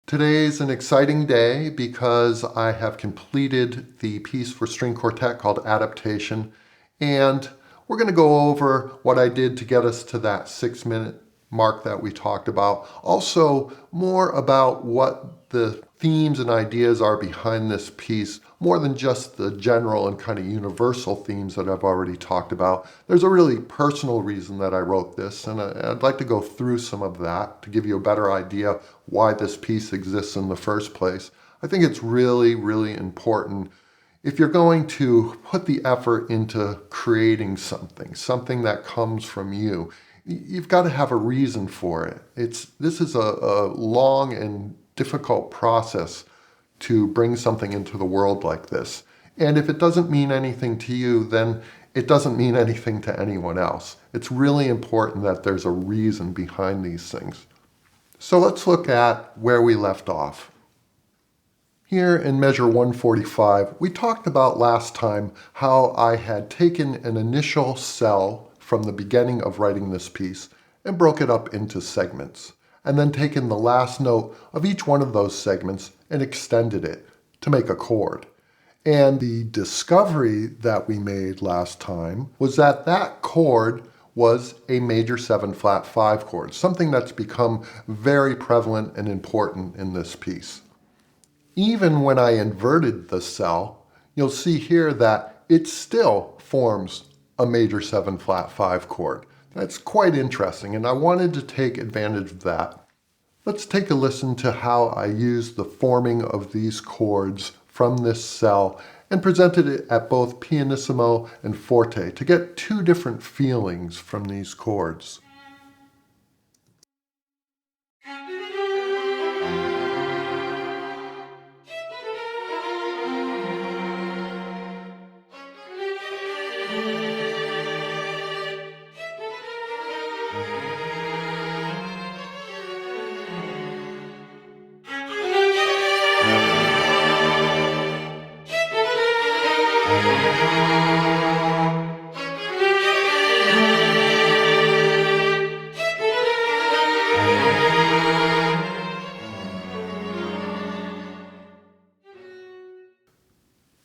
Today's an exciting day because I have completed the piece for String Quartet called Adaptation, and we're going to go over what I did to get us to that 6-minute mark that we talked about. Also, more about what the themes and ideas are behind this piece, more than just the general and kind of universal themes that I've already talked about. There's a really personal reason that I wrote this, and I'd like to go through some of that to give you a better idea why this piece exists in the first place. I think it's really, really important if you're going to put the effort into creating something that comes from you. You've got to have a reason for it. This is a long and difficult process to bring something into the world like this. And if it doesn't mean anything to you, then it doesn't mean anything to anyone else. It's really important that there's a reason behind these things. So let's look at where we left off. Here in measure 145, we talked about last time how I had taken an initial cell from the beginning of writing this piece and broke it up into segments, and then taken the last note of each one of those segments and extended it to make a chord. And the discovery that we made last time was that that chord was a major 7 flat 5 chord, something that's become very prevalent and important in this piece. Even when I inverted the cell, you'll see here that it still forms a major 7 flat 5 chord. That's quite interesting, and I wanted to take advantage of that. Let's take a listen to how I used the forming of these chords from this cell and presented it at both pianissimo and forte to get two different feelings from these chords.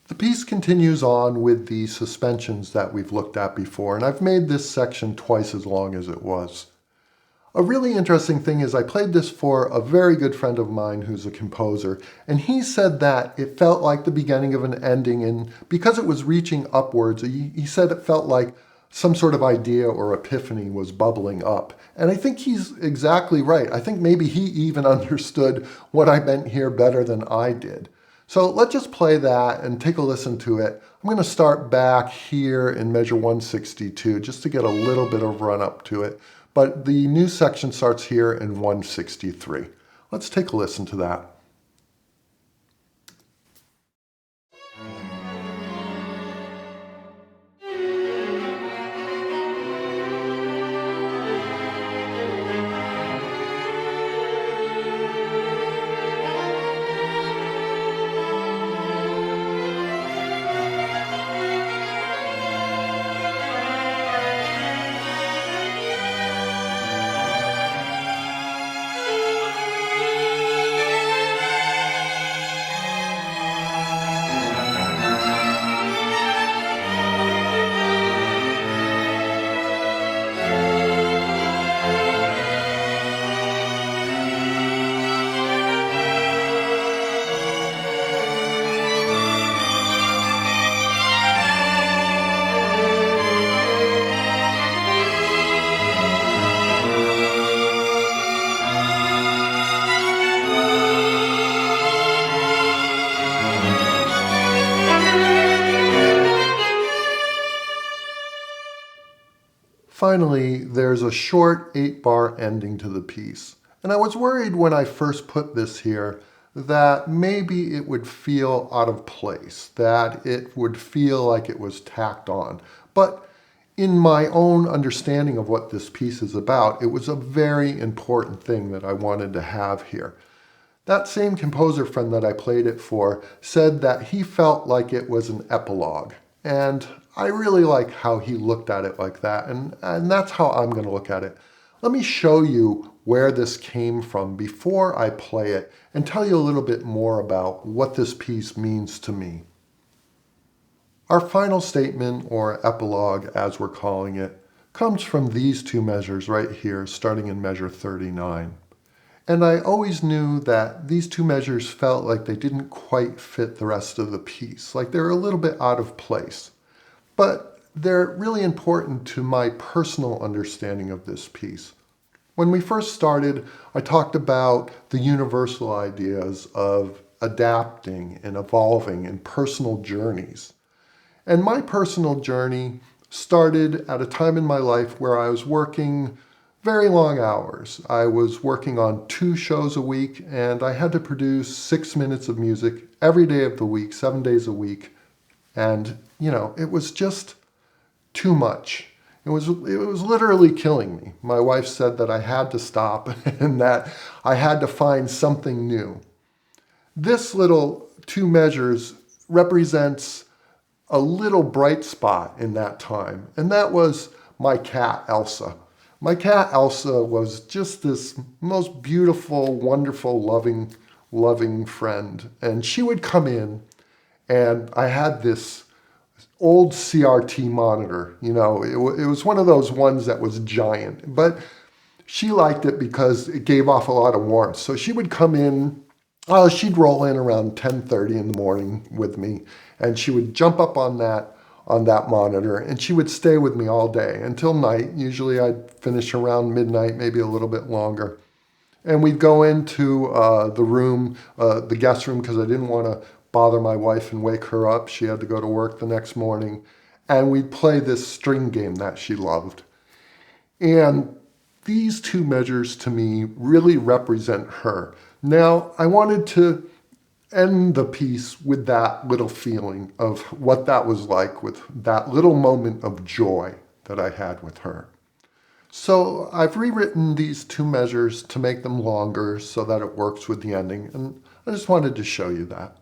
The piece continues on with the suspensions that we've looked at before, and I've made this section twice as long as it was. A really interesting thing is I played this for a very good friend of mine who's a composer, and he said that it felt like the beginning of an ending, and because it was reaching upwards, he said it felt like some sort of idea or epiphany was bubbling up. And I think he's exactly right. I think maybe he even understood what I meant here better than I did. So let's just play that and take a listen to it. I'm going to start back here in measure 162 just to get a little bit of run up to it. But the new section starts here in 163. Let's take a listen to that. Finally, there's a short 8-bar ending to the piece. And I was worried when I first put this here that maybe it would feel out of place, that it would feel like it was tacked on. But in my own understanding of what this piece is about, it was a very important thing that I wanted to have here. That same composer friend that I played it for said that he felt like it was an epilogue. And I really like how he looked at it like that, and that's how I'm going to look at it. Let me show you where this came from before I play it and tell you a little bit more about what this piece means to me. Our final statement, or epilogue as we're calling it, comes from these two measures right here, starting in measure 39. And I always knew that these two measures felt like they didn't quite fit the rest of the piece, like they're a little bit out of place. But they're really important to my personal understanding of this piece. When we first started, I talked about the universal ideas of adapting and evolving in personal journeys. And my personal journey started at a time in my life where I was working very long hours. I was working on 2 shows a week, and I had to produce 6 minutes of music every day of the week, 7 days a week. And, it was just too much. It was literally killing me. My wife said that I had to stop and that I had to find something new. This little 2 measures represents a little bright spot in that time, and that was my cat, Elsa. My cat, Elsa, was just this most beautiful, wonderful, loving friend. And she would come in, and I had this old CRT monitor. It was one of those ones that was giant, but she liked it because it gave off a lot of warmth. So she would come in, she'd roll in around 10:30 in the morning with me, and she would jump up on that monitor, and she would stay with me all day until night. Usually I'd finish around midnight, maybe a little bit longer. And we'd go into the room, the guest room, because I didn't want to bother my wife and wake her up. She had to go to work the next morning. And we'd play this string game that she loved. And these 2 measures to me really represent her. Now, I wanted to end the piece with that little feeling of what that was like, with that little moment of joy that I had with her. So I've rewritten these 2 measures to make them longer so that it works with the ending, and I just wanted to show you that.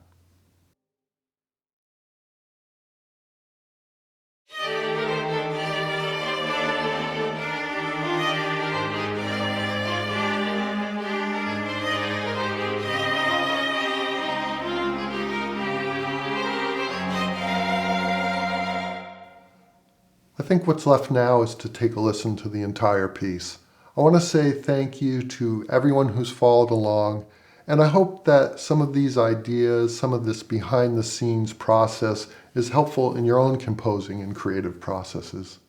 I think what's left now is to take a listen to the entire piece. I want to say thank you to everyone who's followed along, and I hope that some of these ideas, some of this behind the scenes process is helpful in your own composing and creative processes.